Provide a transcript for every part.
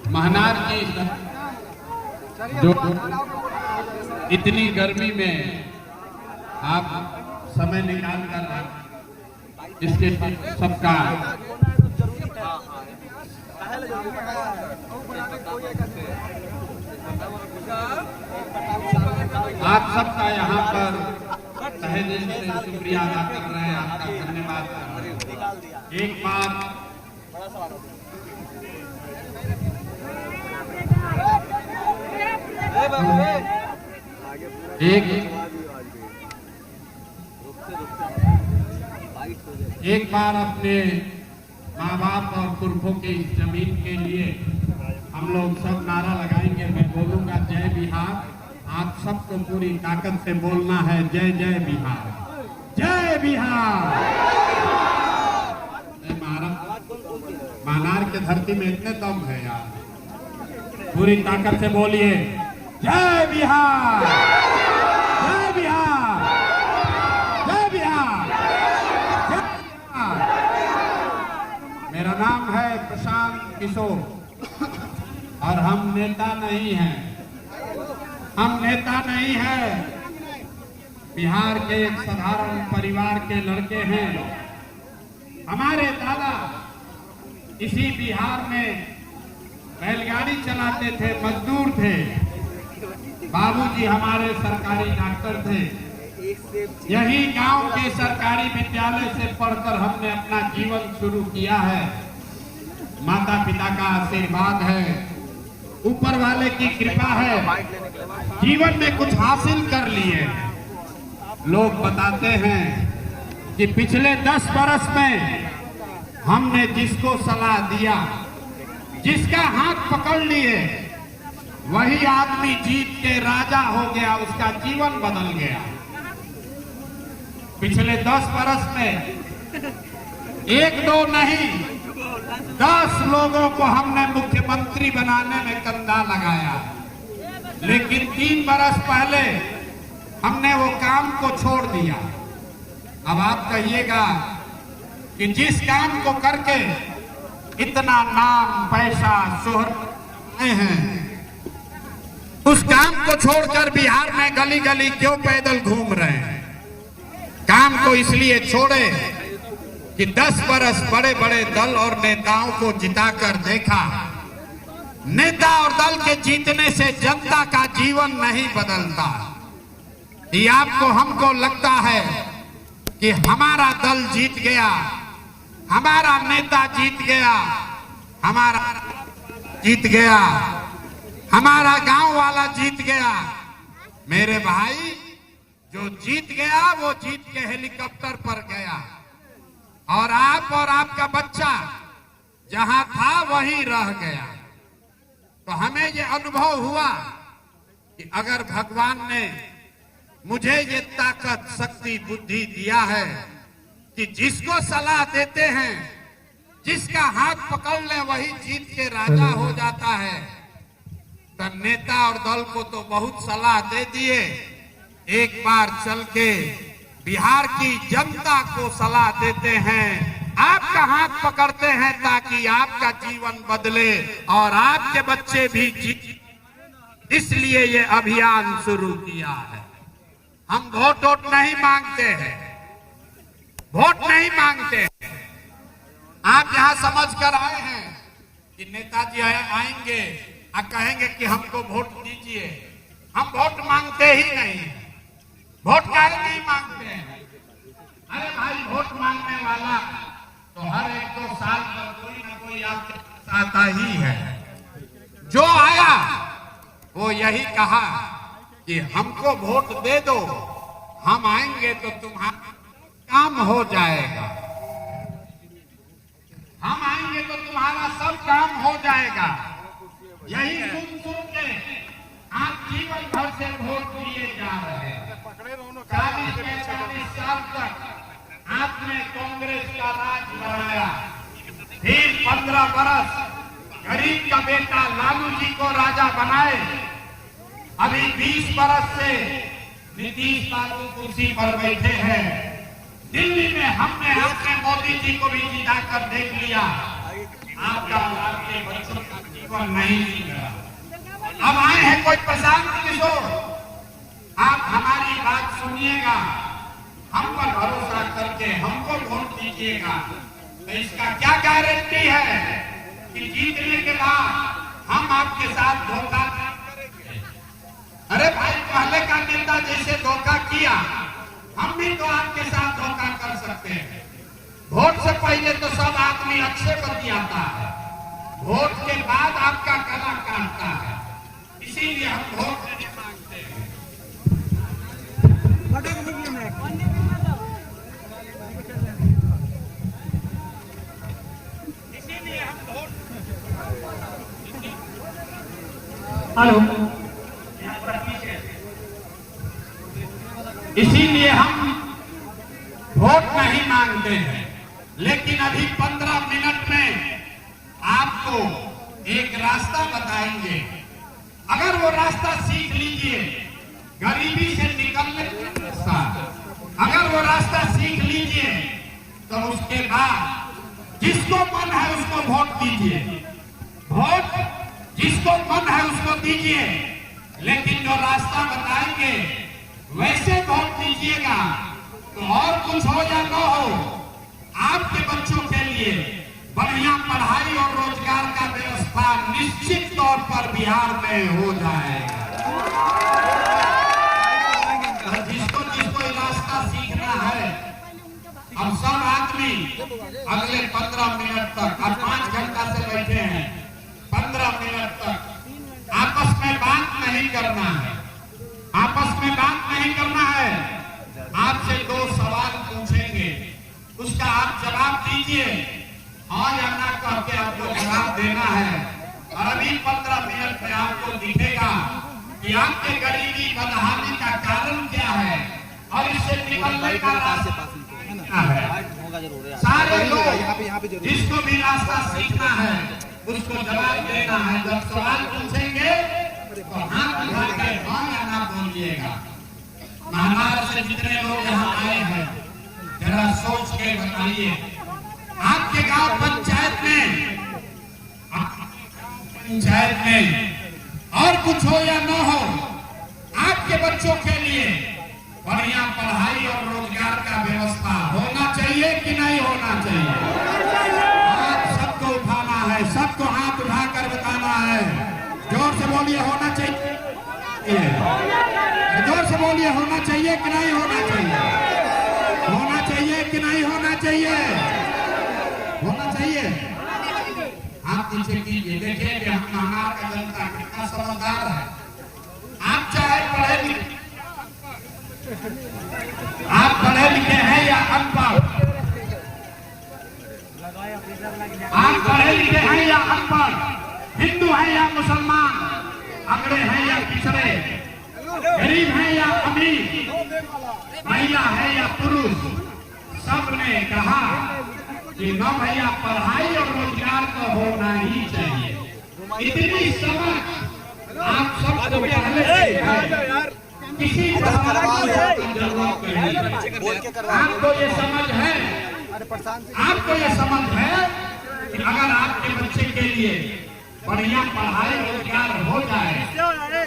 महनार की जो इतनी गर्मी में आप समय निकाल कर इसके सबका आप सबका यहाँ पर तहे दिल से शुक्रिया अदा कर रहे हैं, आपका धन्यवाद कर रहे हैं। एक बार एक बार अपने माँ बाप और पुरखों की जमीन के लिए हम लोग सब नारा लगाएंगे। मैं बोलूंगा जय बिहार, आप सबको पूरी ताकत से बोलना है जय जय बिहार, जय बिहार। महनार के धरती में इतने दम है यार, पूरी ताकत से बोलिए जय बिहार, जय बिहार, जय बिहार, जय बिहार। मेरा नाम है प्रशांत किशोर और हम नेता नहीं हैं, हम नेता नहीं हैं, बिहार के एक साधारण परिवार के लड़के हैं। हमारे दादा इसी बिहार में बैलगाड़ी चलाते थे, मजदूर थे। बाबूजी हमारे सरकारी डॉक्टर थे। यही गांव के सरकारी विद्यालय से पढ़कर हमने अपना जीवन शुरू किया है। माता पिता का आशीर्वाद है, ऊपर वाले की कृपा है, जीवन में कुछ हासिल कर लिए। लोग बताते हैं कि पिछले 10 बरस में हमने जिसको सलाह दिया, जिसका हाथ पकड़ लिए, वही आदमी जीत के राजा हो गया, उसका जीवन बदल गया। पिछले 10 बरस में 1-2 नहीं 10 लोगों को हमने मुख्यमंत्री बनाने में कंधा लगाया, लेकिन 3 बरस पहले हमने वो काम को छोड़ दिया। अब आप कहिएगा कि जिस काम को करके इतना नाम पैसा शोहरत हैं, उस काम को छोड़कर बिहार में गली गली क्यों पैदल घूम रहे हैं? काम को इसलिए छोड़े कि 10 बरस बड़े बड़े दल और नेताओं को जिताकर देखा। नेता और दल के जीतने से जनता का जीवन नहीं बदलता। ये आपको हमको लगता है कि हमारा दल जीत गया, हमारा नेता जीत गया, हमारा जीत गया, हमारा गांव वाला जीत गया। मेरे भाई, जो जीत गया वो जीत के हेलीकॉप्टर पर गया, और आप और आपका बच्चा जहां था वहीं रह गया। तो हमें ये अनुभव हुआ कि अगर भगवान ने मुझे ये ताकत, शक्ति, बुद्धि दिया है कि जिसको सलाह देते हैं, जिसका हाथ पकड़ ले वही जीत के राजा हो जाता है। तो नेता और दल को तो बहुत सलाह दे दिए, एक बार चल के बिहार की जनता को सलाह देते हैं, आपका हाथ पकड़ते हैं ताकि आपका जीवन बदले और आपके बच्चे भी जीत। इसलिए ये अभियान शुरू किया है। हम वोट नहीं मांगते हैं, वोट नहीं मांगते हैं। आप यहाँ समझ कर आए हैं कि नेताजी आएंगे और कहेंगे कि हमको वोट दीजिए। हम वोट मांगते ही नहीं, वोट काहे नहीं मांगते हैं? अरे भाई, वोट मांगने वाला तो हर 1-2 साल पर कोई ना कोई आपके पास आता ही है। जो आया वो यही कहा कि हमको वोट दे दो, हम आएंगे तो तुम्हारा काम हो जाएगा, हम आएंगे तो तुम्हारा सब काम हो जाएगा। यही सुन के आप जीवन भर से वोट दिए जा रहे हैं। 40-45 साल तक आपने कांग्रेस का राज बनाया, फिर 15 बरस गरीब का बेटा लालू जी को राजा बनाए, अभी 20 बरस से नीतीश बाबू कुर्सी पर बैठे हैं। दिल्ली में हमने अपने मोदी जी को भी जिता कर देख लिया। आपका आपके बच्चों का जीवन नहीं जीता। अब आए हैं कोई प्रशांत किशोर, आप हमारी बात सुनिएगा, हम पर भरोसा करके हमको वोट दीजिएगा। तो इसका क्या गारंटी है कि जीतने के बाद हम आपके साथ धोखा नहीं करेंगे? अरे भाई, पहले का नेता जैसे धोखा किया, हम भी तो आपके साथ धोखा कर सकते हैं। वोट से पहले तो सब आदमी अच्छे बतियाता है, वोट के बाद आपका गला काटता है। इसीलिए हम वोट देने मांगते हैं। इसीलिए हम वोट, हेलो, इसीलिए हम वोट नहीं मांगते हैं। लेकिन अभी 15 मिनट में आपको एक रास्ता बताएंगे। अगर वो रास्ता सीख लीजिए, गरीबी से निकलने का रास्ता, अगर वो रास्ता सीख लीजिए तो उसके बाद जिसको मन है उसको वोट दीजिए, वोट जिसको मन है उसको दीजिए। लेकिन जो रास्ता बताएंगे वैसे वोट दीजिएगा। तो और कुछ हो या न हो, आपके बच्चों के लिए बढ़िया पढ़ाई और रोजगार का व्यवस्था निश्चित तौर पर बिहार में हो जाएगा। जिसको जिसको रास्ता सीखना है, हम सब आदमी अगले 15 मिनट तक, अब 5 घंटा से बैठे हैं, 15 मिनट तक आपस में बात नहीं करना है, आपस में बात नहीं करना है। आपसे 2 सवाल पूछेंगे, उसका आप जवाब दीजिए, हाँ या ना करके आपको जवाब देना है। और अभी 15 मिनट में आपको दिखेगा कि आपके गरीबी बदहाली का कारण क्या है और इससे निकलने का रास्ता क्या है। सारे लोग जिसको भी रास्ता सीखना है उसको जवाब देना है। जब सवाल पूछेंगे तो हाथ उठा के हाँ या ना बोलिएगा। महाराष्ट्र से जितने लोग यहाँ आए हैं, जरा सोच के बताइए, आपके गांव पंचायत में और कुछ हो या न हो, आपके बच्चों के लिए बढ़िया पढ़ाई और रोजगार का व्यवस्था होना चाहिए कि नहीं होना चाहिए? हाथ सबको उठाना है, सबको हाथ उठाकर बताना है। जोर से बोलिए, होना चाहिए। जोर से बोलिए, होना चाहिए कि नहीं होना चाहिए? होना चाहिए कि नहीं होना चाहिए? होना चाहिए। आप पीछे कीजिए, देखिए कि हम महाराज का जनता कितना समझदार है। आप चाहे पढ़े लिखे, आप पढ़े लिखे हैं या अनपढ़, आप पढ़े लिखे हैं या अनपढ़, हिंदू हैं या मुसलमान, अगड़े हैं या पिछड़े, गरीब हैं या अमीर, महिला है या पुरुष, सबने कहा कि न भैया पढ़ाई और रोजगार तो होना ही चाहिए। इतनी समझ आप सबको पहले से है, किसी जरूरत नहीं। आपको ये समझ है, आपको ये समझ है कि अगर आपके बच्चे के लिए बढ़िया पढ़ाई रोजगार हो जाए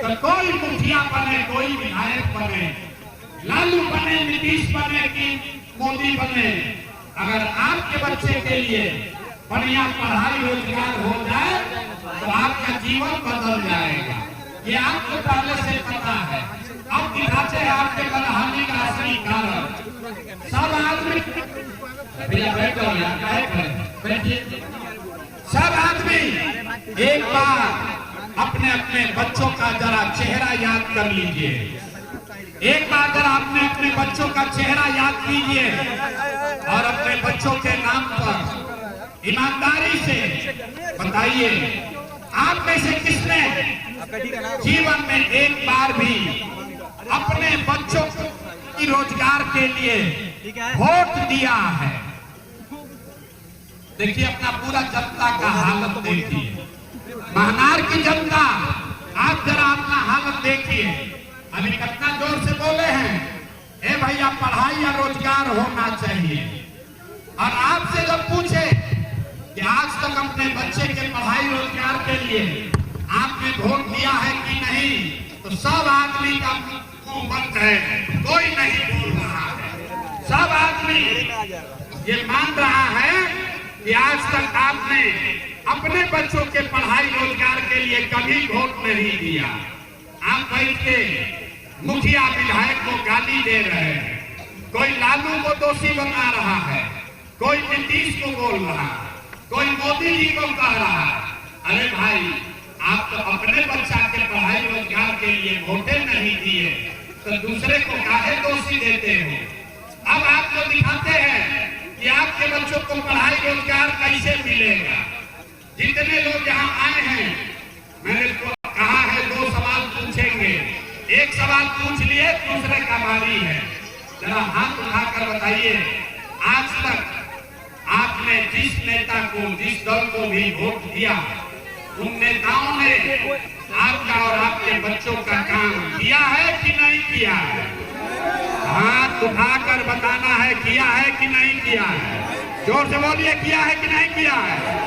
तो कोई मुखिया बने, कोई विधायक बने, लालू बने, नीतीश बने कि मोदी बने, अगर आपके बच्चे के लिए बढ़िया पढ़ाई रोजगार हो जाए तो आपका जीवन बदल जाएगा। ये आपको पहले से पता है। अब दिखाते हैं आपके बदहाली का असली कारण। सब आदमी बैठिए, सब आदमी एक बार अपने अपने बच्चों का जरा चेहरा याद कर लीजिए। एक बार जरा अपने अपने बच्चों का चेहरा याद कीजिए और अपने बच्चों के नाम पर ईमानदारी से बताइए, आप में से किसने जीवन में एक बार भी अपने बच्चों की रोजगार के लिए वोट दिया है? देखिए, अपना पूरा जनता का हालत देखिए, महानार की जनता, आप जरा अपना हालत देखिए। अभी कितना जोर से बोले हैं, ए भैया पढ़ाई या रोजगार होना चाहिए। और आपसे जब पूछे कि आज तक अपने बच्चे के पढ़ाई रोजगार के लिए आपने वोट दिया है कि नहीं, तो सब आदमी का मुंह बंद है, कोई नहीं बोल रहा है। सब आदमी ये मान रहा है कि आज तक आपने अपने बच्चों के पढ़ाई रोजगार के लिए कभी वोट नहीं दिया। आप बैठ के मुखिया विधायक को गाली दे रहे हैं, कोई लालू को दोषी बता रहा है, कोई नीतीश को बोल रहा है, कोई मोदी जी को कह रहा है। अरे भाई, आप तो अपने बच्चा के पढ़ाई रोजगार के लिए वोटे नहीं दिए, तो दूसरे को काहे दोषी देते हो? अब आपको दिखाते हैं कि आपके बच्चों को पढ़ाई रोजगार कैसे मिलेगा। जितने लोग यहाँ आए हैं, मैंने कहा है 2 सवाल पूछेंगे। एक सवाल पूछ लिए, दूसरे का बारी है। जरा हाथ उठाकर बताइए, आज तक आपने जिस नेता को, जिस दल को भी वोट दिया, उन नेताओं ने आपका और आपके बच्चों का काम किया है कि नहीं किया है? हाथ उठाकर बताना है, किया है कि नहीं किया है। जोर से बोलिए, किया है कि नहीं किया है।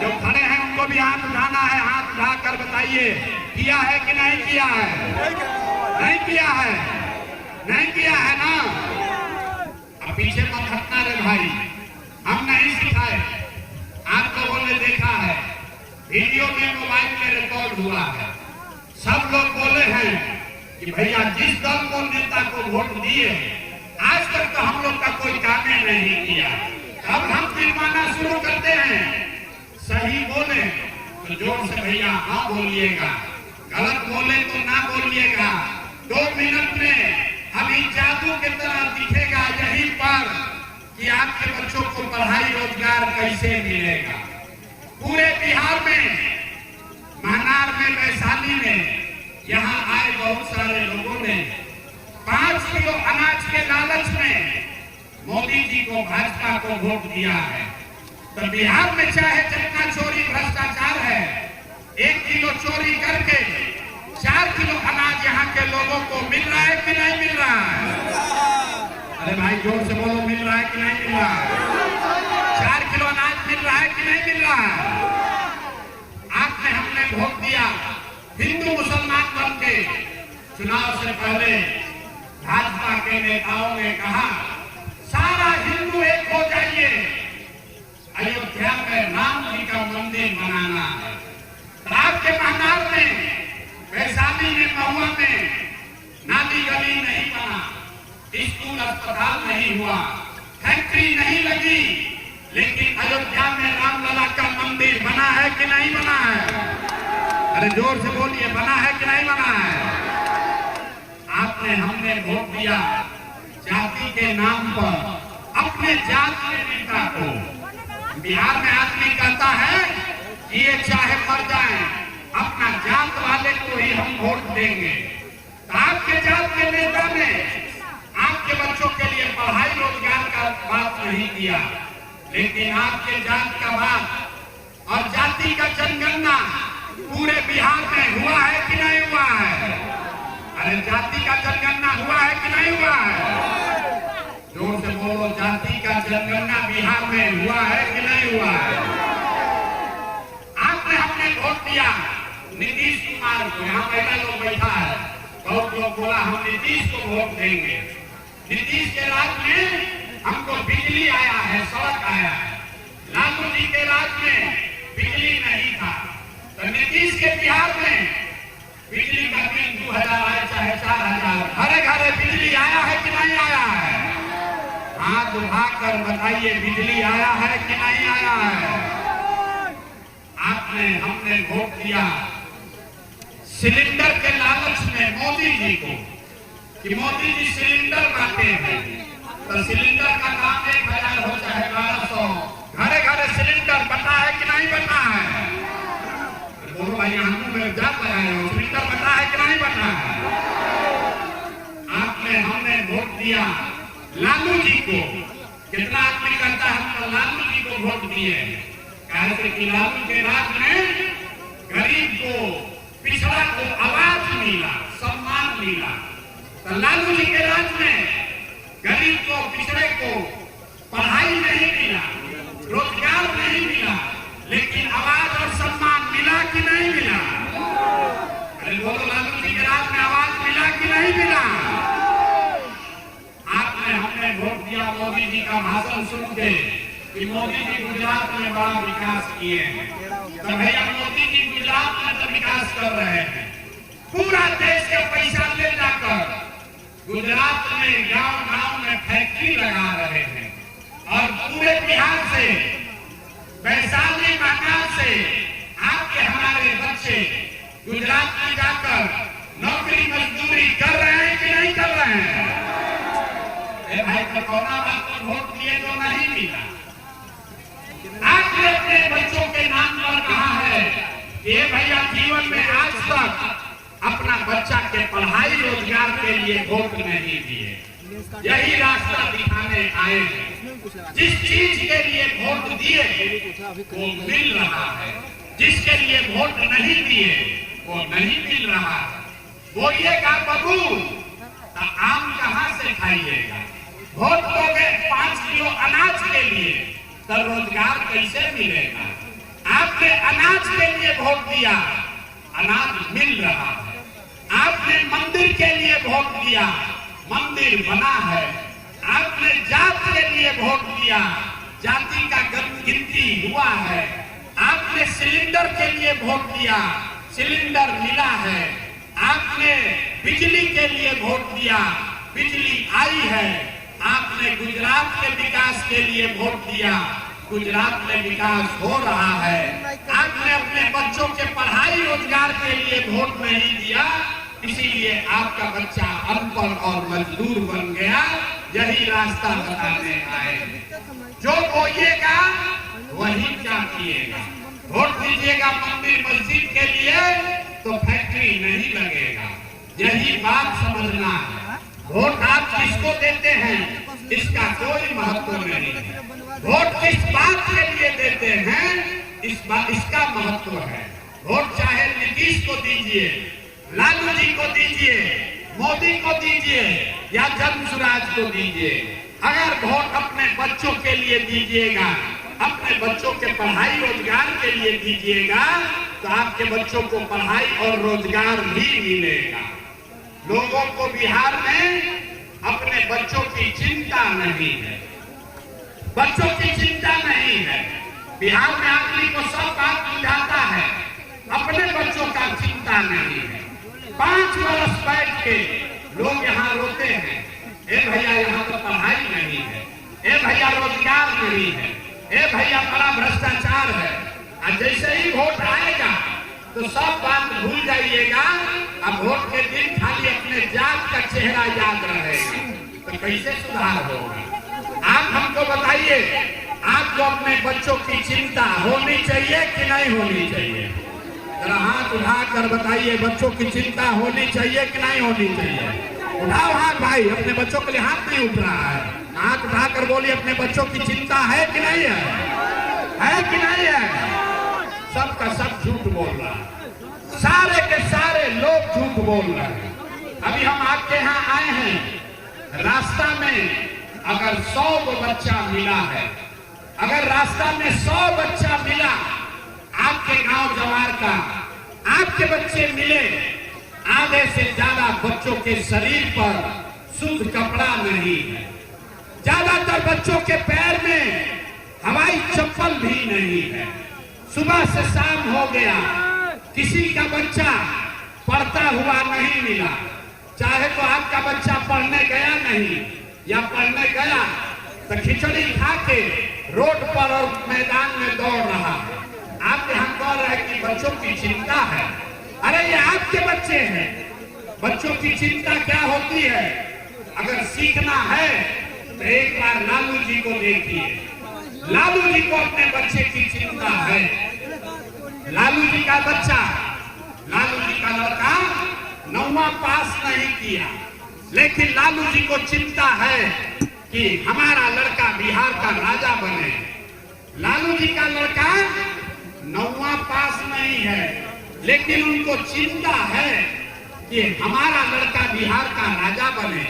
जो खड़े हैं उनको भी हाथ उठाना है, हाथ उठाकर बताइए, किया है कि नहीं किया है। नहीं किया है, नहीं किया है ना। अब पीछे मत हटना रे भाई, हम नहीं सिखाए, आप लोगों ने देखा है, वीडियो में मोबाइल में रिकॉर्ड हुआ है। सब लोग बोले हैं कि भैया जिस दल को नेता को वोट दिए, आज तक तो हम लोग का कोई काम नहीं किया। अब हम जुर्माना शुरू करते हैं। सही बोले तो जोर से भैया हाँ बोलिएगा, गलत बोले तो ना बोलिएगा। 2 मिनट में अभी जादू की तरह दिखेगा यहीं पर कि आपके बच्चों को पढ़ाई रोजगार कैसे मिलेगा। पूरे बिहार में, महनार में, वैशाली में, यहाँ आए बहुत सारे लोगों ने 5 किलो अनाज के लालच में मोदी जी को, भाजपा को वोट दिया है। तो बिहार में चाहे जितना चोरी भ्रष्टाचार है, 1 किलो चोरी करके 4 किलो अनाज यहाँ के लोगों को मिल रहा है कि नहीं मिल रहा है? अरे भाई जोर से बोलो, मिल रहा है कि नहीं मिल रहा है? 4 किलो अनाज मिल रहा है कि नहीं मिल रहा है? आपने, हमने वोट दिया, हिंदू मुसलमान बन के। चुनाव से पहले भाजपा के नेताओं ने कहा सारा हिंदू एक हो जाइए, अयोध्या में राम जी का मंदिर बनाना है। आपके महनार में, वैशाली में, महुआ में नाली गली नहीं बना, स्कूल अस्पताल नहीं हुआ, फैक्ट्री नहीं लगी, लेकिन अयोध्या में रामलला का मंदिर बना है कि नहीं बना है? अरे जोर से बोलिए, बना है कि नहीं बना है? आपने, हमने वोट दिया जाति के नाम पर, अपने जात के नेता को। बिहार में आदमी कहता है कि ये चाहे मर जाए, अपना जात वाले को ही हम वोट देंगे। तो आपके जात के नेता ने आपके बच्चों के लिए पढ़ाई रोजगार का बात नहीं किया, लेकिन आपके जात का बात और जाति का जनगणना पूरे बिहार में हुआ है कि नहीं हुआ है? अरे जाति का जनगणना हुआ है कि नहीं हुआ है? जोर से बोलो, जाति का जनगणना बिहार में हुआ है कि नहीं हुआ है? आपने, हमने वोट दिया नीतीश कुमार को। यहाँ पहला लोग बैठा है, बहुत लोग बोला हम नीतीश को वोट देंगे। नीतीश के राज में हमको बिजली आया है, सड़क आया है। लालू जी के राज में बिजली नहीं था, तो नीतीश के बिहार में बिजली का बिल 2000 आए चाहे 4000, घरे घरे बिजली आया है कि नहीं आया है? हाथ उठाकर बताइए, बिजली आया है कि नहीं आया है? आपने, हमने वोट दिया सिलेंडर के लालच में मोदी जी को, कि मोदी जी सिलेंडर बांटे हैं, तो सिलेंडर का दाम 1000 हो चाहे 1200, घरे घरे सिलेंडर बटा है कि नहीं बटा है? बोलो भाई, हम में जात लगाए हो, सिलेंडर बटा है कि नहीं बटा है? आपने, हमने वोट दिया लालू जी को। कितना आदमी कहता है हम तो लालू जी को वोट दिए, कैसे कि लालू के राज में गरीब को पिछड़ा को आवाज मिला, सम्मान मिला। तो लालू जी के राज में गरीब को, पिछड़े को पढ़ाई नहीं मिला, रोजगार नहीं मिला, लेकिन आवाज और सम्मान मिला कि नहीं मिला? अरे बोलो, लालू जी के राज में आवाज मिला कि नहीं मिला? आपने, हमने वोट दिया मोदी जी का भाषण सुन के कि मोदी जी गुजरात में बड़ा विकास किए हैं। तो भैया मोदी जी गुजरात में तो विकास कर रहे हैं, पूरा देश का पैसा ले जाकर गुजरात में गांव-गांव में फैक्ट्री लगा रहे हैं और पूरे बिहार से, वैशाली महाकाल से आपके हमारे बच्चे गुजरात में जाकर नौकरी मजदूरी कर रहे हैं कि नहीं कर रहे हैं? भाई तो कोरोना बात पर वोट दिए तो नहीं मिला। आपने अपने बच्चों के नाम पर कहा है कि भैया जीवन में आज तक अपना बच्चा के पढ़ाई रोजगार के लिए वोट नहीं दिए, यही रास्ता दिखाने आए हैं। जिस चीज के लिए वोट दिए वो मिल रहा है, जिसके लिए वोट नहीं दिए वो नहीं मिल रहा है। बोलिएगा बबूल तो आम कहां से खाइएगा? वोट दोगे 5 किलो अनाज के लिए तो रोजगार कैसे मिलेगा? आपने अनाज के लिए वोट दिया, अनाज मिल रहा है। आपने मंदिर के लिए वोट दिया, मंदिर बना है। आपने जात के लिए वोट दिया, जाति का गिनती हुआ है। आपने सिलेंडर के लिए वोट दिया, सिलेंडर मिला है। आपने बिजली के लिए वोट दिया, बिजली आई है। आपने गुजरात के विकास के लिए वोट दिया, गुजरात में विकास हो रहा है। आपने अपने बच्चों के पढ़ाई रोजगार के लिए वोट नहीं दिया, इसीलिए आपका बच्चा अनपढ़ और मजदूर बन गया। यही रास्ता बताने आए। जो बोलिएगा वही क्या किएगा। वोट दीजिएगा मंदिर मस्जिद के लिए तो फैक्ट्री नहीं लगेगा, यही बात समझना है। वोट आप किसको देते हैं इसका कोई महत्व नहीं है। वोट किस बात के लिए देते हैं इसका महत्व है। वोट चाहे नीतीश को दीजिए, लालू जी को दीजिए, मोदी को दीजिए या जन्मसुराज को दीजिए, अगर वोट अपने बच्चों के लिए दीजिएगा, अपने बच्चों के पढ़ाई रोजगार के लिए दीजिएगा तो आपके बच्चों को पढ़ाई और रोजगार भी मिलेगा। लोगों को बिहार में अपने बच्चों की चिंता नहीं है, बच्चों की चिंता नहीं है। बिहार में आदमी को सब बात बुझाता है, अपने बच्चों का चिंता नहीं है। 5 बरस बैठ के लोग यहाँ रोते हैं, ए भैया यहाँ तो पढ़ाई नहीं है, ए भैया रोजगार नहीं है, ए भैया बड़ा भ्रष्टाचार है। और जैसे ही वोट आएगा तो सब बात भूल जाइएगा। अब वोट के दिन खाली अपने जात का चेहरा याद रहेगा, तो कैसे सुधार होगा? आप हमको बताइए, आपको अपने बच्चों की चिंता होनी चाहिए कि नहीं होनी चाहिए? जरा हाथ उठा कर बताइए, बच्चों की चिंता होनी चाहिए कि नहीं होनी चाहिए? उठाओ हाथ भाई, अपने बच्चों के लिए हाथ नहीं उठ रहा है। हाथ उठा कर बोलिए, अपने बच्चों की चिंता है कि नहीं है कि नहीं है? सबका सब झूठ बोल रहा है, सारे के सारे लोग झूठ बोल रहे हैं। अभी हम आपके यहाँ आए हैं, रास्ता में अगर 100 बच्चा मिला है, अगर रास्ता में 100 बच्चा मिला आपके गांव जवार का, आपके बच्चे मिले, आधे से ज्यादा बच्चों के शरीर पर शुद्ध कपड़ा नहीं है, ज्यादातर बच्चों के पैर में हवाई चप्पल भी नहीं है। सुबह से शाम हो गया, किसी का बच्चा पढ़ता हुआ नहीं मिला। चाहे तो आपका बच्चा पढ़ने गया नहीं, या पढ़ने गया तो खिचड़ी खा के रोड पर और मैदान में दौड़ रहा है। आप यहाँ कह रहे हैं कि बच्चों की चिंता है। अरे ये आपके बच्चे हैं, बच्चों की चिंता क्या होती है? अगर सीखना है तो एक बार लालू जी को देखिए, लालू जी को अपने बच्चे की चिंता है। लालू जी का बच्चा, लालू जी का लड़का 9वां पास नहीं किया, लेकिन लालू जी को चिंता है कि हमारा लड़का बिहार का राजा बने। लालू जी का लड़का 9वां पास नहीं है, लेकिन उनको चिंता है कि हमारा लड़का बिहार का राजा बने।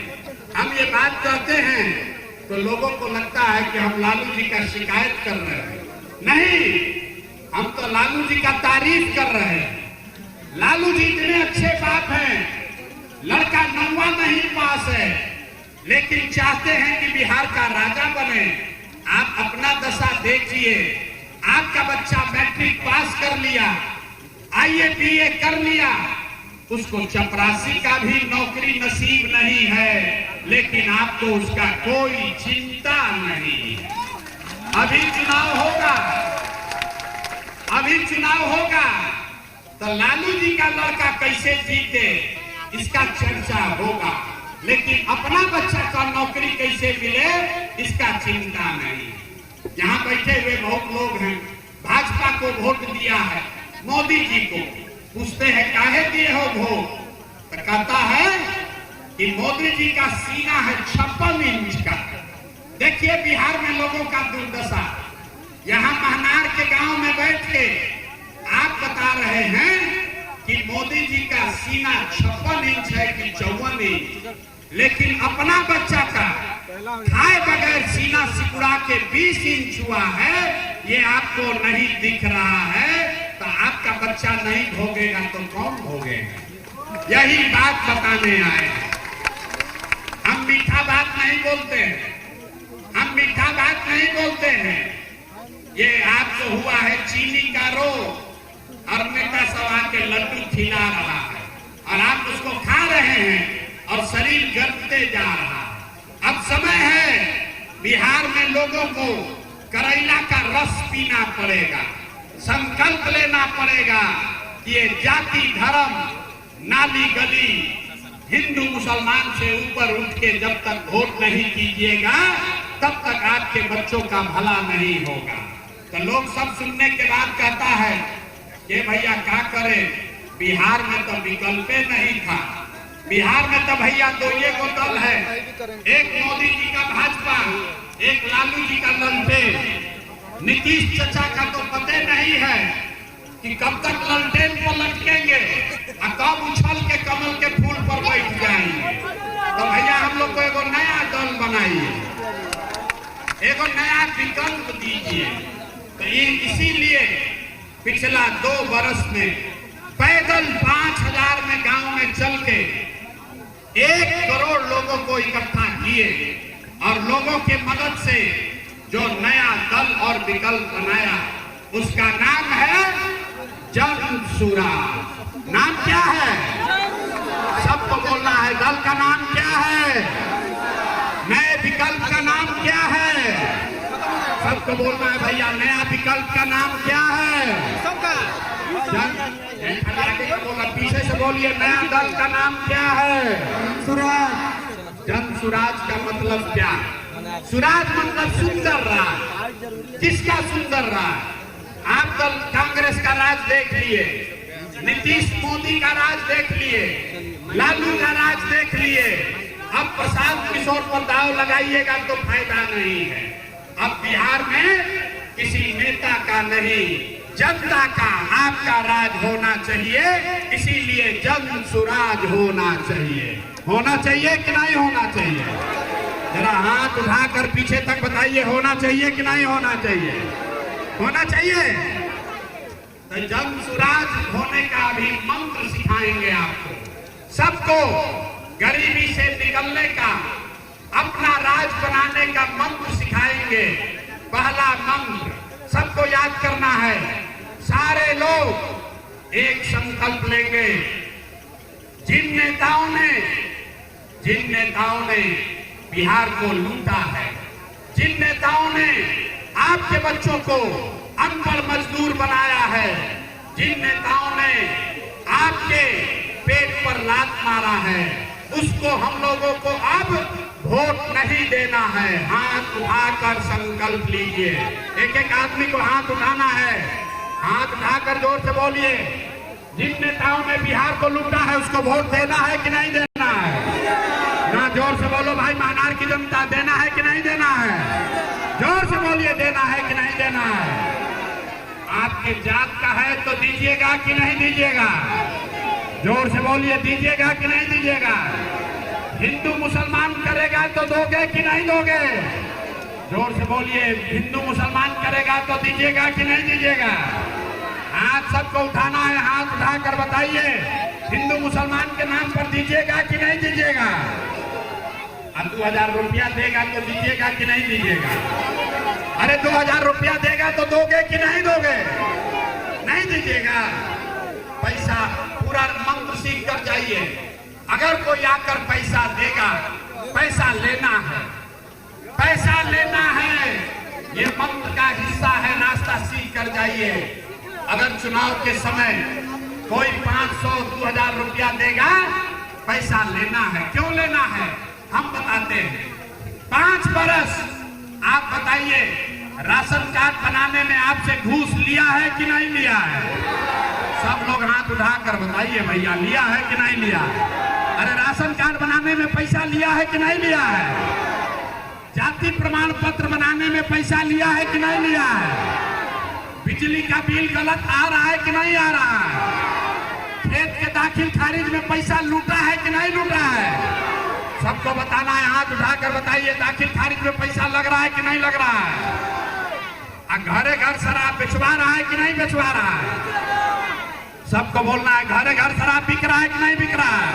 हम ये बात कहते हैं तो लोगों को लगता है कि हम लालू जी का शिकायत कर रहे हैं। नहीं, हम तो लालू जी का तारीफ कर रहे हैं। लालू जी इतने अच्छे बाप हैं, लड़का 9वां नहीं पास है, लेकिन चाहते हैं कि बिहार का राजा बने। आप अपना दशा देखिए, आपका बच्चा मैट्रिक पास कर लिया, IAPA कर लिया, उसको चपरासी का भी नौकरी नसीब नहीं है, लेकिन आपको उसका कोई चिंता नहीं है। अभी चुनाव होगा तो लालू जी का लड़का कैसे जीते इसका चर्चा होगा, लेकिन अपना बच्चा का नौकरी कैसे मिले इसका चिंता नहीं। यहाँ बैठे हुए बहुत लोग हैं, भाजपा को वोट दिया है, मोदी जी को पूछते हैं काहे दिए हो वोट, तो कहता है कि मोदी जी का सीना है 56 इंच का। देखिए बिहार में लोगों का दुर्दशा। यहाँ महनार के गांव में बैठ के आप बता रहे हैं कि मोदी जी का सीना 56 इंच है कि 54 इंच, लेकिन अपना बच्चा का खाए बगैर सीना सिकुड़ा के 20 इंच हुआ है, ये आपको नहीं दिख रहा है, तो आपका बच्चा नहीं भोगेगा तो कौन भोगेगा? यही बात बताने आए हैं। हम मीठा बात नहीं बोलते हैं, हम मीठा बात नहीं बोलते हैं। ये आपको हुआ है चीनी का रोग, और नेता सब आके लड्डू खिला रहा है और आप उसको खा रहे हैं और शरीर गलते जा रहा है। अब समय है बिहार में लोगों को करेला का रस पीना पड़ेगा, संकल्प लेना पड़ेगा कि ये जाति धर्म नाली गली हिंदू मुसलमान से ऊपर उठ के जब तक वोट नहीं कीजिएगा तब तक आपके बच्चों का भला नहीं होगा। तो लोग सब सुनने के बाद कहता है कि भैया क्या करें, बिहार में तो विकल्प नहीं था। बिहार में तो भैया दो ये को दल है, एक मोदी जी का भाजपा, एक लालू जी का ललटेन। नीतीश चचा का तो पता नहीं है कि कब तक ललटेन पर लटकेंगे और कब उछल के कमल के फूल पर बैठ जाएंगे। तो भैया हम लोग को एगो नया दल बनाइए, एगो नया विकल्प दीजिए। तो ये इसीलिए पिछला 2 वर्ष में पैदल 5000 में गांव में चल के 1 करोड़ लोगों को इकट्ठा किए और लोगों के मदद से जो नया दल और विकल्प बनाया उसका नाम है जन सुराज। नाम क्या है? सबको बोलना है, दल का नाम क्या है, नए विकल्प का नाम क्या है, सबको बोलना है भैया नया विकल्प का नाम क्या है। बोला पीछे से बोलिए, नया दल का नाम क्या है? सुराज। जन सुराज का मतलब क्या? सुराज मतलब सुंदर राज। किसका सुंदर राज? आप दल कांग्रेस का राज देख लिए, नीतीश मोदी का राज देख लिए, लालू का राज देख लिए, अब प्रशांत किशोर पर दाव लगाइएगा तो फायदा नहीं है। अब बिहार में किसी नेता का नहीं, जनता का आपका राज होना चाहिए, इसीलिए जन सुराज होना चाहिए। होना चाहिए कि नहीं होना चाहिए? जरा हाथ उठाकर पीछे तक बताइए, होना चाहिए कि नहीं होना चाहिए? होना चाहिए। तो जन सुराज होने का भी मंत्र सिखाएंगे आपको, सबको गरीबी से निकलने का, अपना राज बनाने का मंत्र सिखाएंगे। पहला मंत्र सबको याद करना है, सारे लोग एक संकल्प लेंगे। जिन नेताओं ने बिहार को लूटा है, जिन नेताओं ने आपके बच्चों को अनपढ़ मजदूर बनाया है, जिन नेताओं ने आपके पेट पर लात मारा है, उसको हम लोगों को अब वोट नहीं देना है। हाथ उठाकर संकल्प लीजिए। एक एक आदमी को हाथ उठाना है, हाथ उठाकर जोर से बोलिए, जिन नेताओं ने बिहार को लूटा है उसको वोट देना है कि नहीं देना है? ना जोर से बोलो भाई, महनार की जनता, देना है कि नहीं देना है? जोर से बोलिए, देना है कि नहीं देना है? आप आपके जात का है तो दीजिएगा कि नहीं दीजिएगा? जोर से बोलिए, दीजिएगा कि नहीं दीजिएगा? हिंदू मुसलमान करेगा तो दोगे कि नहीं दोगे? जोर से बोलिए, हिंदू मुसलमान करेगा तो दीजिएगा कि नहीं दीजिएगा? हाथ सबको उठाना है, हाथ उठाकर बताइए, हिंदू मुसलमान के नाम पर दीजिएगा कि नहीं दीजिएगा? अब 2000 रुपया देगा तो दीजिएगा कि नहीं दीजिएगा? अरे 2000 रुपया देगा तो दोगे कि नहीं दोगे? नहीं दीजिएगा। पैसा पूरा मंत्र सीख कर जाइए। अगर कोई आकर पैसा देगा, पैसा लेना है, पैसा लेना है, ये मंत्र का हिस्सा है, रास्ता सीख कर जाइए। अगर चुनाव के समय कोई 500 2000 रुपया देगा, पैसा लेना है। क्यों लेना है हम बताते हैं। 5 बरस आप बताइए, राशन कार्ड बनाने में आपसे घूस लिया है कि नहीं लिया है? सब लोग हाथ उठाकर बताइए भैया, लिया है कि नहीं लिया? अरे राशन कार्ड बनाने में पैसा लिया है कि नहीं लिया है? जाति प्रमाण पत्र बनाने में पैसा लिया है कि नहीं लिया है? बिजली का बिल गलत आ रहा है कि नहीं आ रहा है? खेत के दाखिल खारिज में पैसा लूटा है कि नहीं लूटा है? सबको बताना है, हाथ उठाकर बताइए, दाखिल खारिज में पैसा लग रहा है कि नहीं लग रहा है? घरे घर शराब बेचवा रहा है कि नहीं बेचवा रहा है? सबको बोलना है, घरे घर शराब बिक रहा है कि नहीं बिक रहा है?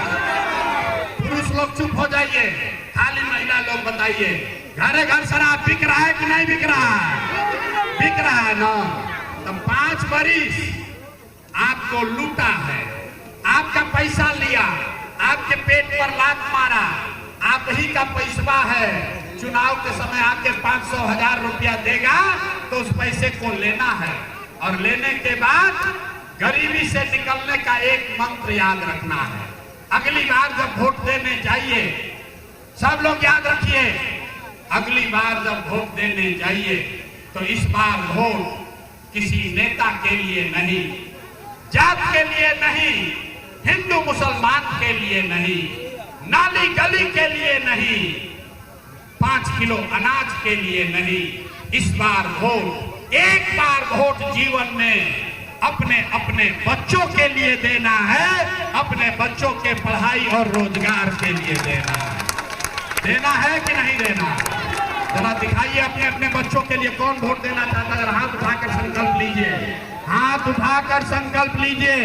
पुरुष लोग चुप हो जाइए, खाली महिला लोग बताइए, घरे घर शराब बिक रहा है कि नहीं बिक रहा है? बिक रहा है ना? तो 5 बरिस आपको लूटा है, आपका पैसा लिया, आपके पेट पर लात मारा, आप ही का पैसा है। चुनाव के समय आपके 500 1000 रुपया देगा तो उस पैसे को लेना है, और लेने के बाद गरीबी से निकलने का एक मंत्र याद रखना है। अगली बार जब वोट देने जाइए, सब लोग याद रखिए, अगली बार जब वोट देने जाइए तो इस बार वोट किसी नेता के लिए नहीं, जात के लिए नहीं, हिंदू मुसलमान के लिए नहीं, नाली गली के लिए नहीं, 5 किलो अनाज के लिए नहीं। इस बार वोट, एक बार वोट जीवन में अपने अपने बच्चों के लिए देना है, अपने बच्चों के पढ़ाई और रोजगार के लिए देना है। देना है कि नहीं देना? जरा दिखाइए अपने अपने बच्चों के लिए कौन वोट देना चाहता है? अगर हाथ उठाकर संकल्प लीजिए, हाथ उठाकर संकल्प लीजिए,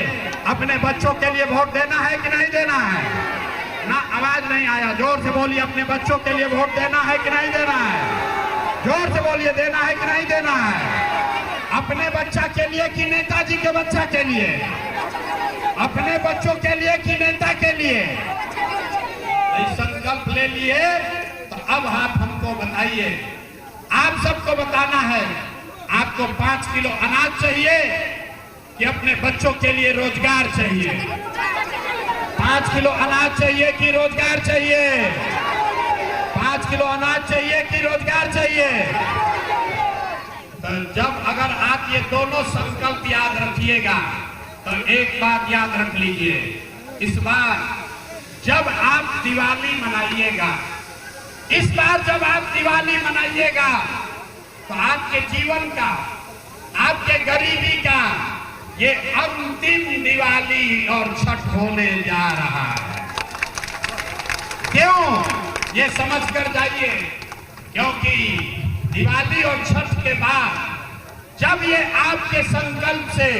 अपने बच्चों के लिए वोट देना है कि नहीं देना है? ना, आवाज नहीं आया, जोर से बोलिए, अपने बच्चों के लिए वोट देना है कि नहीं देना है? जोर से बोलिए, देना है कि नहीं देना है? अपने बच्चा के लिए कि नेताजी के बच्चा के लिए? अपने बच्चों के लिए कि नेता के लिए? संकल्प ले लिए तो अब आप हमको बताइए, आप सबको बताना है, आपको 5 किलो अनाज चाहिए कि अपने बच्चों के लिए रोजगार चाहिए? 5 किलो अनाज चाहिए कि रोजगार चाहिए? 5 किलो अनाज चाहिए कि रोजगार चाहिए? तो जब अगर आप ये दोनों संकल्प याद रखिएगा तो एक बात याद रख लीजिए, इस बार जब आप दिवाली मनाइएगा, इस बार जब आप दिवाली मनाइएगा तो आपके जीवन का, आपके गरीबी का ये अंतिम दिवाली और छठ होने जा रहा है। क्यों? ये समझ कर जाइए, क्योंकि दिवाली और छठ के बाद जब ये आपके संकल्प से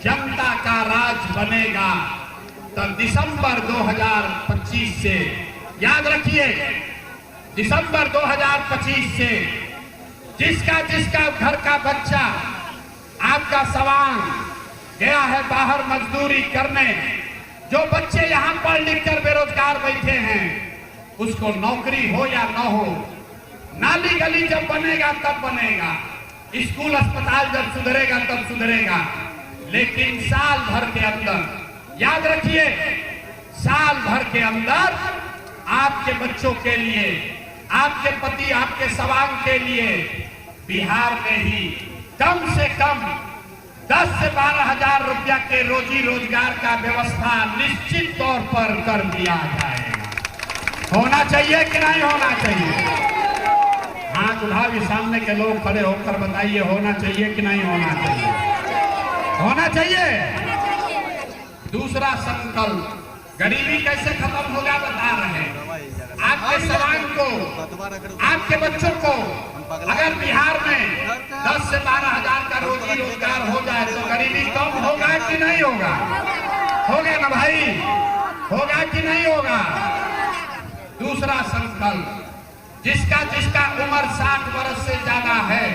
जनता का राज बनेगा तो दिसंबर 2025 से, याद रखिए, दिसंबर 2025 से जिसका जिसका घर का बच्चा आपका सवांग गया है बाहर मजदूरी करने, जो बच्चे यहाँ पढ़ लिख कर बेरोजगार बैठे हैं, उसको नौकरी हो या न हो, नाली गली जब बनेगा तब बनेगा, स्कूल अस्पताल जब सुधरेगा तब सुधरेगा, लेकिन साल भर के अंदर, याद रखिए, साल भर के अंदर आपके बच्चों के लिए, आपके पति, आपके सवांग के लिए बिहार में ही कम से कम 10 से 12 हजार रुपया के रोजी रोजगार का व्यवस्था निश्चित तौर पर कर दिया जाएगा। होना चाहिए कि नहीं होना चाहिए? हाथ उठाइए, सामने के लोग खड़े होकर बताइए, होना चाहिए कि नहीं होना चाहिए? होना चाहिए। दूसरा संकल्प, गरीबी कैसे खत्म होगा बता रहे हैं। आपके समाज को, आपके बच्चों को अगर बिहार में 10 से 12 हजार का रोजी रोजगार हो जाए तो गरीबी कम होगा कि नहीं होगा? होगा ना भाई, होगा कि नहीं होगा? दूसरा संकल्प, जिसका जिसका उम्र 60 वर्ष से ज्यादा है,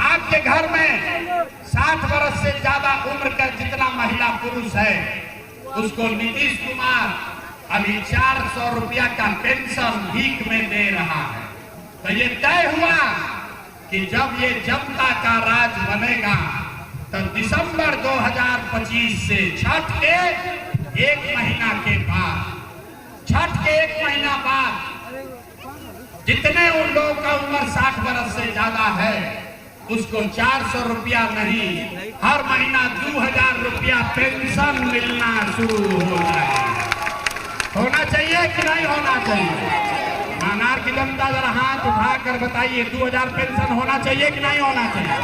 आपके घर में 60 वर्ष से ज्यादा उम्र का जितना महिला पुरुष है उसको नीतीश कुमार अभी 400 रुपया का पेंशन भीख में दे रहा है। तो ये तय हुआ कि जब ये जनता का राज बनेगा तो दिसंबर 2025 से छठ के 1 महीना के बाद, छठ के 1 महीना बाद जितने उन लोगों का उम्र 60 वर्ष से ज्यादा है उसको 400 रुपया नहीं, हर महीना 2000 रुपया पेंशन मिलना शुरू हो जाए। होना चाहिए कि नहीं होना चाहिए? मानार की जनता जरा हाथ उठाकर बताइए, 2000 पेंशन होना चाहिए कि नहीं होना चाहिए?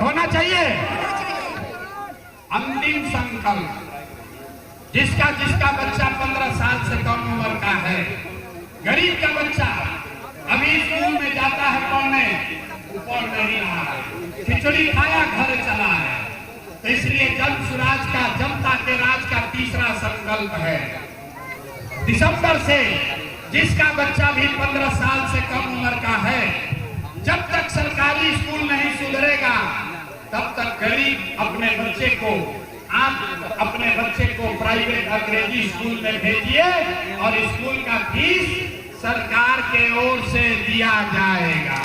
होना चाहिए। अंतिम संकल्प, जिसका जिसका बच्चा 15 साल से कम उम्र का है, गरीब का बच्चा अभी स्कूल में जाता है पढ़ने, पढ़ नहीं रहा है, खिचड़ी खाया घर चला है, तो इसलिए जन सुराज का, जनता के राज का तीसरा संकल्प है, दिसंबर से जिसका बच्चा भी 15 साल से कम उम्र का है, जब तक सरकारी स्कूल नहीं सुधरेगा तब तक गरीब अपने बच्चे को, आप अपने बच्चे को प्राइवेट अंग्रेजी स्कूल में भेजिए और स्कूल का फीस सरकार के ओर से दिया जाएगा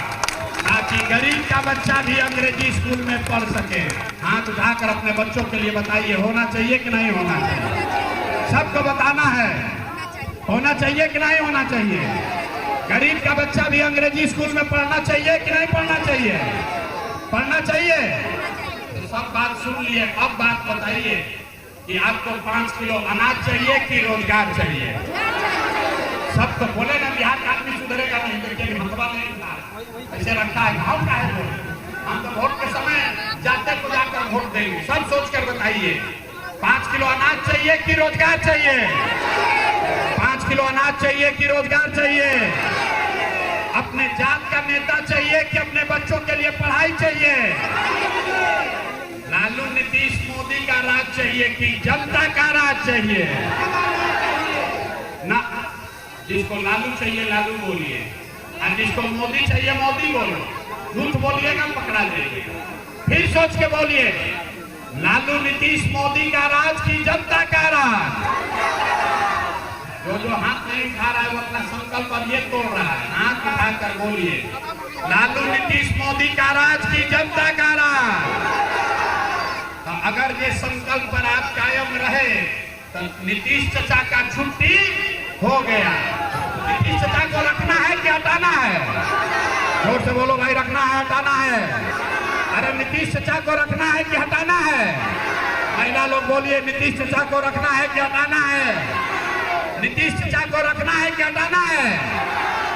ताकि गरीब का बच्चा भी अंग्रेजी स्कूल में पढ़ सके। हाथ उठाकर अपने बच्चों के लिए बताइए, होना चाहिए कि नहीं होना चाहिए? सबको बताना है, होना चाहिए कि नहीं होना चाहिए? गरीब का बच्चा भी अंग्रेजी स्कूल में पढ़ना चाहिए कि नहीं पढ़ना चाहिए? पढ़ना चाहिए। तो सब बात सुन लिए, अब बात बताइए कि आपको 5 किलो अनाज चाहिए कि रोजगार चाहिए? सब तो बोले ना बिहार का आदमी सुधरेगा नहीं, देखिए मतबा नहीं ऐसे रखा है, भाव का है वोट। हम तो वोट के समय जाते को जाकर वोट देंगे। सब सोच कर बताइए, 5 किलो अनाज चाहिए कि रोजगार चाहिए? 5 किलो अनाज चाहिए कि रोजगार चाहिए? अपने जात का नेता चाहिए कि अपने बच्चों के लिए पढ़ाई चाहिए? लालू नीतीश मोदी का राज चाहिए कि जनता का राज चाहिए? ना, जिसको लालू चाहिए लालू बोलिए और जिसको मोदी चाहिए मोदी बोलो। झूठ बोलिएगा पकड़ा जाएगा। फिर सोच के बोलिए, लालू नीतीश मोदी का राज की जनता का राज? जो हाथ नहीं उठा रहा है वो अपना संकल्प अब ये तोड़ रहा है। हाथ उठाकर बोलिए, लालू नीतीश मोदी का राज की जनता का राज। तो अगर ये संकल्प पर आप कायम रहे तो नीतीश चाचा का छुट्टी हो गया। नीतीश चाचा को रखना है कि हटाना है? जोर से बोलो भाई, रखना है हटाना है? अरे नीतीश चाचा को रखना है कि हटाना है? महिला लोग बोलिए, नीतीश चाचा को रखना है कि हटाना है? नीतीश चाचा को रखना है कि हटाना है?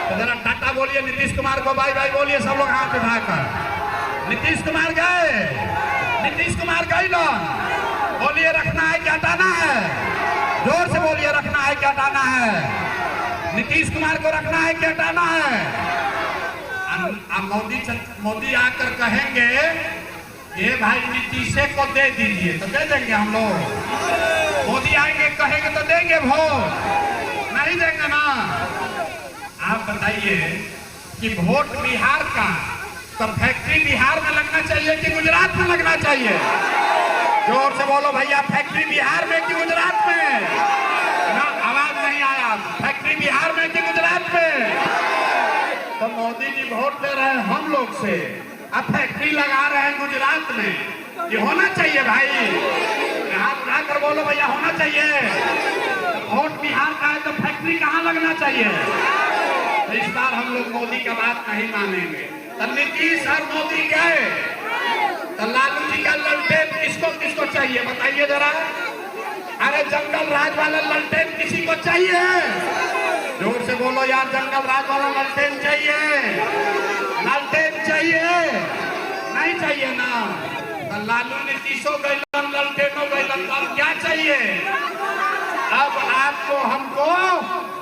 तो जरा टाटा बोलिए नीतीश कुमार को, बाय बाय बोलिए सब लोग हाथ उठाकर। नीतीश कुमार गए, नीतीश कुमार गए ना, बोलिए रखना है कि हटाना है? जोर से बोलिए, रखना है कि हटाना है? नीतीश कुमार को रखना है कि हटाना है? मोदी आकर कहेंगे ये भाई नीतीश को दे दीजिए, तो दे देंगे हम लोग। मोदी आएंगे कहेंगे तो देंगे वोट? नहीं देंगे ना। आप बताइए कि वोट बिहार का तो फैक्ट्री बिहार में लगना चाहिए कि गुजरात में लगना चाहिए? जोर से बोलो भैया, फैक्ट्री बिहार में कि गुजरात में? ना, आवाज नहीं आया। फैक्ट्री बिहार में कि गुजरात में? तो मोदी जी वोट दे रहे हैं हम लोग से, अब फैक्ट्री लगा रहे हैं गुजरात में। ये होना चाहिए भाई? हाथ उठाकर बोलो भैया, होना चाहिए। वोट बिहार का है तो फैक्ट्री कहाँ लगना चाहिए? तो इस बार हम लोग मोदी का बात नहीं मानेंगे। तो नीतीश और मोदी गए तो लालू जी का ललटेन किसको किसको चाहिए बताइए जरा? अरे जंगल राज वाला ललटेन किसी को चाहिए? जोर से बोलो यार, जंगल राज वाला ललटेन चाहिए? ललटेन चाहिए? नहीं चाहिए ना? तो तो लालू नीतीशो गैलन, ललटेनो गैलन, तो अब क्या चाहिए? अब आपको हमको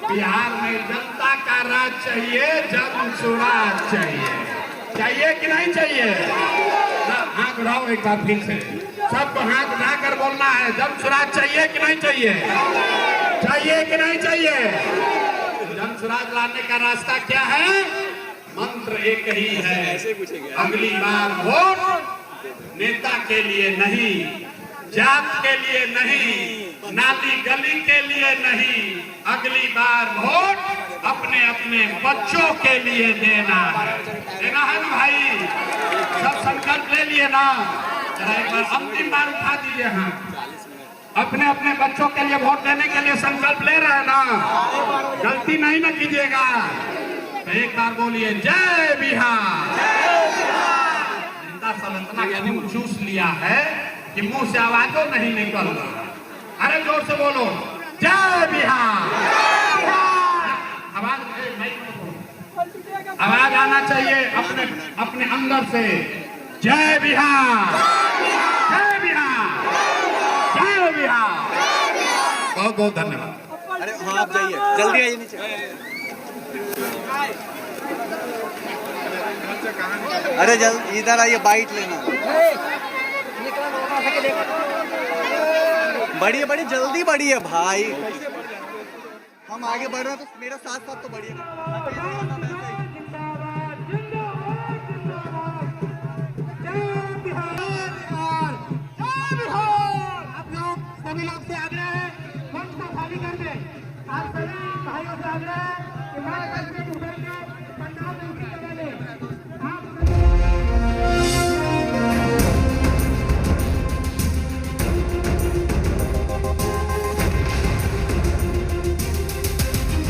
बिहार में जनता का राज चाहिए, जन स्वराज चाहिए। चाहिए कि नहीं चाहिए? हाथ उठाओ एक बार फिर से, सबको हाथ उठाकर बोलना है, जन स्वराज चाहिए कि नहीं चाहिए? चाहिए कि नहीं चाहिए? जन स्वराज लाने का रास्ता क्या है? मंत्र एक ही है, अगली बार वोट नेता के लिए नहीं, जात के लिए नहीं, नाली गली के लिए नहीं, अगली बार वोट अपने अपने बच्चों के लिए देना है। देना है ना भाई? सब संकल्प ले लिए ना? जरा एक बार अंतिम बार उठा दीजिए हाथ। अपने अपने बच्चों के लिए वोट देने के लिए संकल्प ले रहे हैं ना? गलती नहीं ना कीजिएगा। तो एक बार बोलिए जय बिहार। जिंदा सल्तनत का मुंह चूस लिया है कि मुंह से आवाजों नहीं निकल रहा। अरे जोर से बोलो जय बिहार। आवाज आना चाहिए अपने अपने अंदर से, जय बिहार, जय बिहार, जय बिहार। बहुत बहुत धन्यवाद। अरे हाँ आप जाइए, जल्दी आइए नीचे। अरे जल्दी इधर आइए, बाइट लेना। बढ़िए बढ़िए, जल्दी बढ़िए भाई। हम आगे बढ़ रहे हैं तो मेरा साथ साथ तो बढ़िए। आप लोग सभी लोग से आग्रह है, मंच को खाली कर दे। आप सभी भाइयों से आग्रह है कि हमारे